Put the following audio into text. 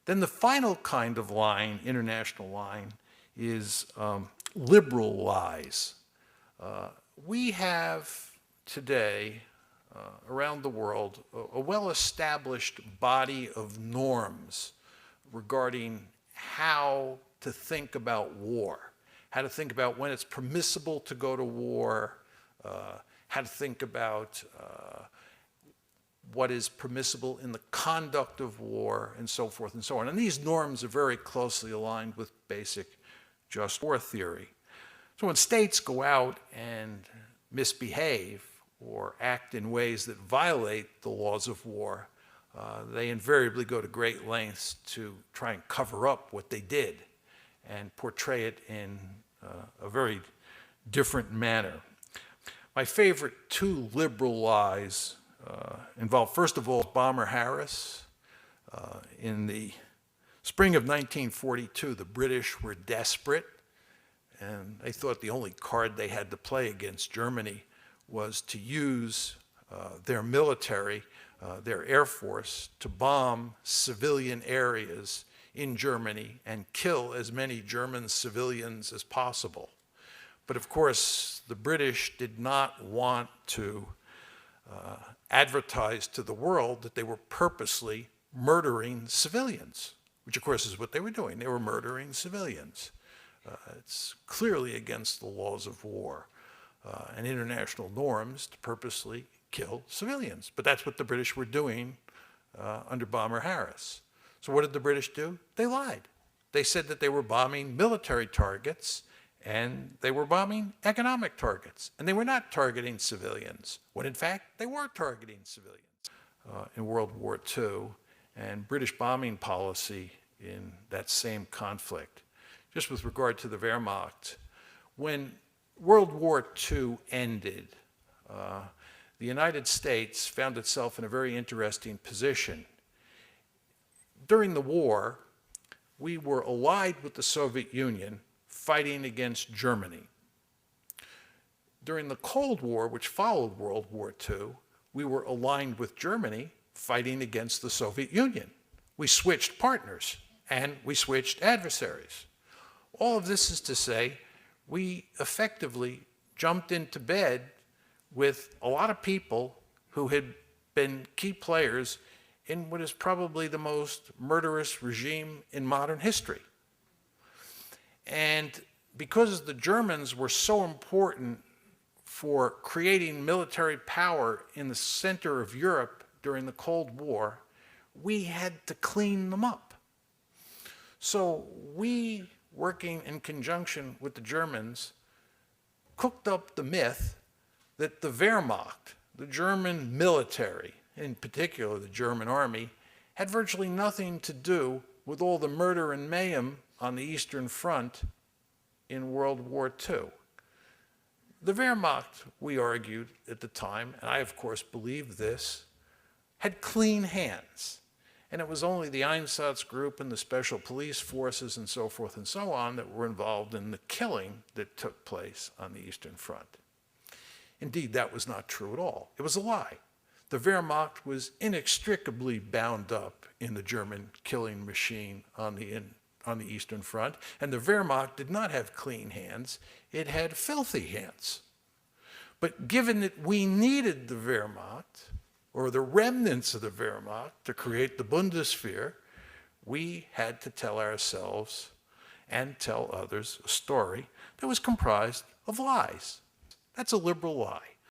Then the final kind of line, international line, is liberal lies. We have today, around the world, a well-established body of norms regarding how to think about war, how to think about when it's permissible to go to war, how to think about what is permissible in the conduct of war, and so forth and so on. And these norms are very closely aligned with basic just war theory. So when states go out and misbehave or act in ways that violate the laws of war, they invariably go to great lengths to try and cover up what they did and portray it in a very different manner. My favorite two liberal lies involve, first of all, Bomber Harris. In the spring of 1942, the British were desperate, and they thought the only card they had to play against Germany was to use their military, their Air Force, to bomb civilian areas in Germany and kill as many German civilians as possible. But of course, the British did not want to advertise to the world that they were purposely murdering civilians, which of course is what they were doing. They were murdering civilians. It's clearly against the laws of war and international norms to purposely kill civilians. But that's what the British were doing under Bomber Harris. So what did the British do? They lied. They said that they were bombing military targets and they were bombing economic targets. And they were not targeting civilians, when in fact they were targeting civilians in World War II and British bombing policy in that same conflict. Just with regard to the Wehrmacht, when World War II ended, the United States found itself in a very interesting position. During the war, we were allied with the Soviet Union, fighting against Germany. During the Cold War, which followed World War II, we were aligned with Germany, fighting against the Soviet Union. We switched partners and we switched adversaries. All of this is to say, we effectively jumped into bed with a lot of people who had been key players in what is probably the most murderous regime in modern history. And because the Germans were so important for creating military power in the center of Europe during the Cold War, we had to clean them up. So we, working in conjunction with the Germans, cooked up the myth that the Wehrmacht, the German military, in particular the German army, had virtually nothing to do with all the murder and mayhem on the Eastern Front in World War II. The Wehrmacht, we argued at the time, and I of course believed this, had clean hands. And it was only the Einsatzgruppe and the special police forces and so forth and so on that were involved in the killing that took place on the Eastern Front. Indeed, that was not true at all. It was a lie. The Wehrmacht was inextricably bound up in the German killing machine on the Eastern Front, and the Wehrmacht did not have clean hands, it had filthy hands. But given that we needed the Wehrmacht, or the remnants of the Wehrmacht, to create the Bundeswehr, we had to tell ourselves and tell others a story that was comprised of lies. That's a liberal lie.